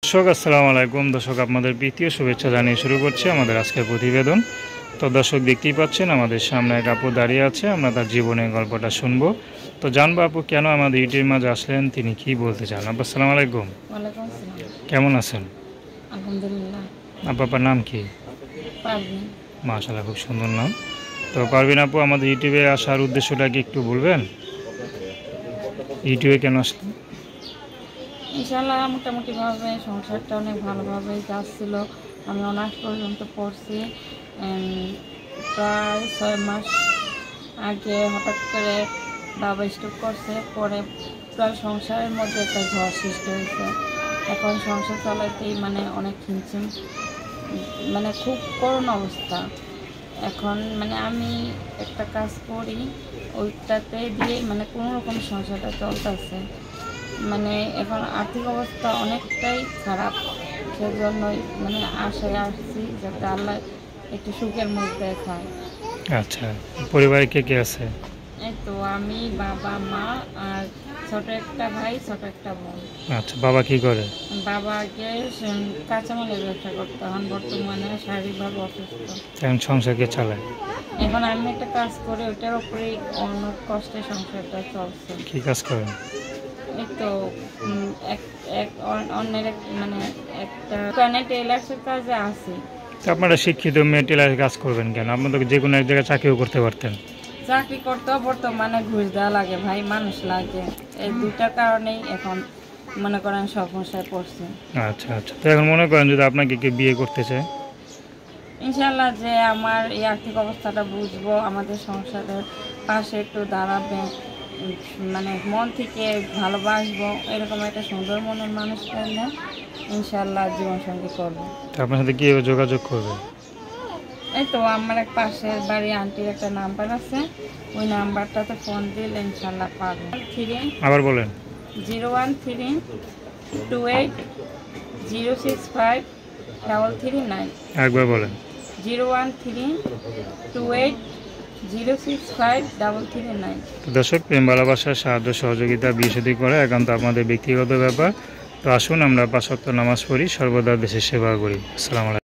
দর্শক আসসালামু আলাইকুম। দর্শক আপনাদের প্রীতীয় শুভেচ্ছা জানিয়ে শুরু করছি আমাদের আজকের প্রতিবেদন। তো দর্শক দেখতেই পাচ্ছেন আমাদের সামনে এক আপু দাঁড়িয়ে আছে, আমরা তার জীবনের গল্পটা শুনবো। তো জানবো আপু কেন আমাদের ইউটিউবের মাঝে আসলেন, তিনি কি বলতে চান। আপু আসসালামু আলাইকুম। ওয়ালাইকুম আসসালাম। কেমন আছেন? আলহামদুলিল্লাহ। আপনার নাম কি? পারবেন। মাশাআল্লাহ, খুব সুন্দর নাম। তো পারবেন আপু, আমাদের ইউটিউবে আসার উদ্দেশ্যটা কি একটু বলবেন? ইউটিউবে কেন আসলেন? ইনশাআল্লাহ মোটামুটিভাবে সংসারটা অনেক ভালোভাবেই যাচ্ছিল। আমি অনার্স পর্যন্ত পড়ছি। প্রায় 6 মাস আগে হঠাৎ করে বাবা স্ট্রোক করছে, পরে প্রায় সংসারের মধ্যে একটা ঝড় সৃষ্টি হয়েছে। এখন সংসার চালাতেই অনেক হিমশিম, খুব করুণ অবস্থা। এখন আমি একটা কাজ করি, ওইটাতে দিয়ে কোনো রকম সংসারটা চলতেছে। এখন আর্থিক অবস্থা অনেকটাই খারাপ, সেজন্যই আশায় আসছি যাতে আল্লাহ একটু সুখের মুখ দেখায়। আচ্ছা, পরিবারে কে কে আছে? এই তো আমি, বাবা, মা আর ছোট একটা ভাই, ছোট একটা বোন। আচ্ছা, বাবা কি করে? বাবা আগে কাঁচামালের ব্যবসা করতে, এখন বর্তমানে শারীরিকভাবে অসুস্থ। এখন সংসার কে চালায়? এখন আমি একটা কাজ করি, ওইটার উপরেই অনেক কষ্টে সংসারটা চলছে। কি কাজ করেন? এই তো অন্যের একটা টেলার্সের কাজে আছি। তো আপনারা শিক্ষিত মেয়ে টেলার কাজ করবেন কেন? আপনাদের যে কোনো এক জায়গায় চাকরিও করতে পারতেন। চাকরি করতেও বর্তমানে ঘুষ দেওয়া লাগে ভাই, মানুষ লাগে। এই দুটার কারণেই এখন মনে করেন সমস্যায় পড়ছে। আচ্ছা আচ্ছা, তো এখন মনে করেন যদি আপনাকে কেউ বিয়ে করতে চায়? ইনশাল্লাহ যে আমার এই আর্থিক অবস্থাটা বুঝবো, আমাদের সংসারের পাশে একটু দাঁড়াবে, মন থেকে ভালোবাসবো, এরকম একটা সুন্দর মনের মানুষ পেলে ইনশাল্লাহ জীবনসঙ্গী করবো। তো আপনার সাথে কীভাবে যোগাযোগ করবে? এই তো আমার এক পাশের বাড়ি আন্টির একটা নাম্বার আছে, ওই নাম্বারটাতে ফোন দিলে ইনশাল্লাহ পাবো। আবার বলেন। 013-28065-339। একবার বলেন। 013-28065-339। দর্শক, প্রেম ভালোবাসার সাহায্য সহযোগিতা বিয়ে শাদী করা একান্ত আমাদের ব্যক্তিগত ব্যাপার। তো আসুন আমরা 5 ওয়াক্ত নামাজ পড়ি, সর্বদা দেশের সেবা করি। আসসালামু আলাইকুম।